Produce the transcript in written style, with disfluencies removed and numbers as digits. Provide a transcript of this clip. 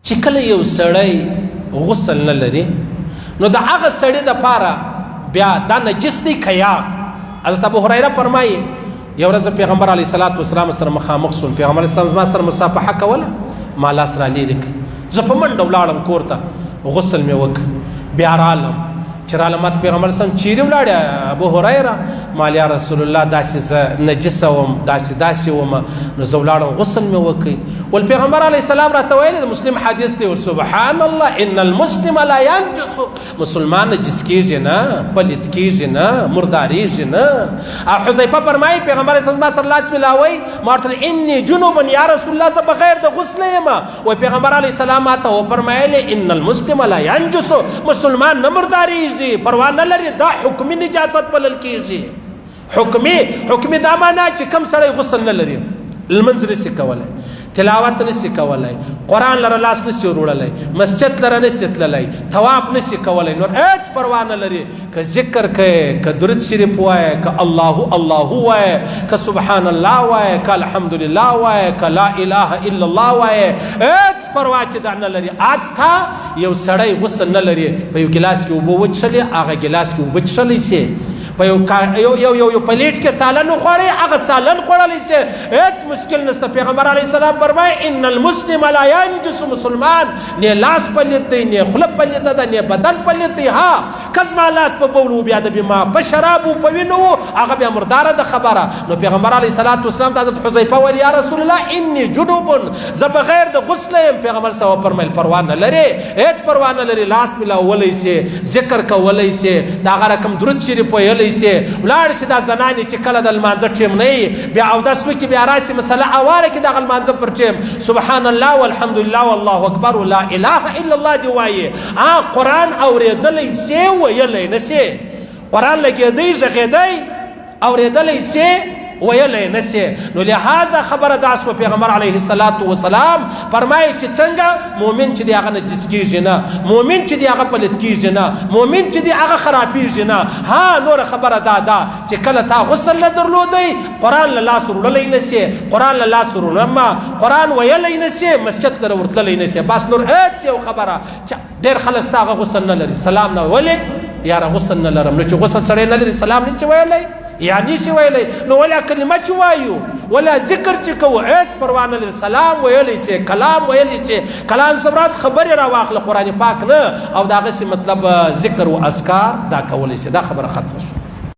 چې کله یو سړی غسل نه لري نو د هغه سړي دپاره بیا دا نجس دی که یا حضرت ابو هریره فرمایي یو ورځ پیغمبر علیه الصلاة والسلام سره مخامخ سوم پیغمبر علیه السلام ما سره مصافحه کوله ما لاس را لیرې کړ زه په منډه ولاړم کور ته غسل مې وکړ بیا رالم چې رالم ماته پیغمبر سم چیرې ولاړې ابو هریره ما یا رسول الله داسې زه نجسه وم داسې وم نو زه ولاړم غسل مې وکړ ول پیغمبر علیه السلام راته ویلي د مسلم حدیث دی سبحان الله ان المسلم لا ينجس مسلمان نجس کیږي نه پلید کیږي نه مرداریږي نه او حذیفه فرمایي پیغمبر صلی الله علیه وسلم ملاوي مارتل انی جنوب یا رسول الله زه بغیر د غسل یم و پیغمبر علیه السلام ماته و فرمایلی ان المسلم لا ينجس مسلمان نه مرداریږي پروا نه لري دا حکمي نجاست بلل کیږي حکمي دا معنا چې کم سړی غسل نه لري لمنځ نشي کولی تلاوت نشي کولی قرآن لره لاس نشي وروړلی مسجد لره نشي تللی طواف نشي کولی نور هیڅ پروا نه لري که ذکر کوي که درود شریف وایه که الله وایه که سبحان الله وایه که الحمدلله وایه که لا اله الا الله وایه هیڅ پروا چې دا نه لري حتی یو سړی غسل نه لري په یو ګلاس کې اوبه وڅښلې هغه ګلاس کې اوبه څښلی سي په یو پلیټ کې سالن وخوړی هغه سالن خوړلی سي هیڅ مشکل نشته پیغمبر علیه السلام فرمایي ان المسلم لا ينجس مسلمان نه لاس پلیت دی نه خوله پلیت ده نه بدن پلیت دی ها کزما لاس په بولو بیا د بما په شرابو په وینو هغه بیا مرداره د خبره نو پیغمبر علیه الصلاة والسلام د حضرت حذیفه ویل یا رسول الله انی جنوب زه بغیر د غسل یم پیغمبر صلی الله فرمایل پروا نه لري هیڅ پروا نه لري لاس ملاولی سي ذکر کولی سي دا هغه رقم درود شریف ویلی سي ولاړ شي دا زنانې چې کله د لمانځه ټیم نه بیا اودس وکړي بیا راشي مسله اواره کړي دغه لمانځه پر ټیم سبحان الله والحمد لله والله اکبر ولا اله الا الله دی وایي قرآن اورېدلی سي ویلی نه سي قرآن لګېدی غږېدی اورېدلی سي ویلی نه سي نو لهذا خبره دا سوه پیغمبر علیه الصلاة والسلام فرمایي چې څنګه مؤمن چې دی هغه نجس کیږي نه مؤمن چې دی هغه پلید کیږي نه مؤمن چې دی هغه خرابیږي نه ها نوره خبره دا ده چې کله تا غسل نه درلودی قرآن له لاس وروړلی نه سي قرآن له لاس وروړم قرآن ویلی نه سي مسجد لره ورتللی نه سي بس نور هېڅ یو خبره چې ډېر خلک ستا هغه غسل نه لري سلام نه ولې یاره غسل نه لرم نو چې غسل سړی نه لري سلام نشي ویلی یا نشي ویلی نو ولا کلمه چې وایو ولا ذکر چې کوو هېڅ پروا نه لري سلام ویلی سي کلام ویلی سي کلام سمرات خبرې راواخله قرآن پاک نه او د هغسې مطلب ذکر و اذکار دا کولی سي دا خبره ختمه شوه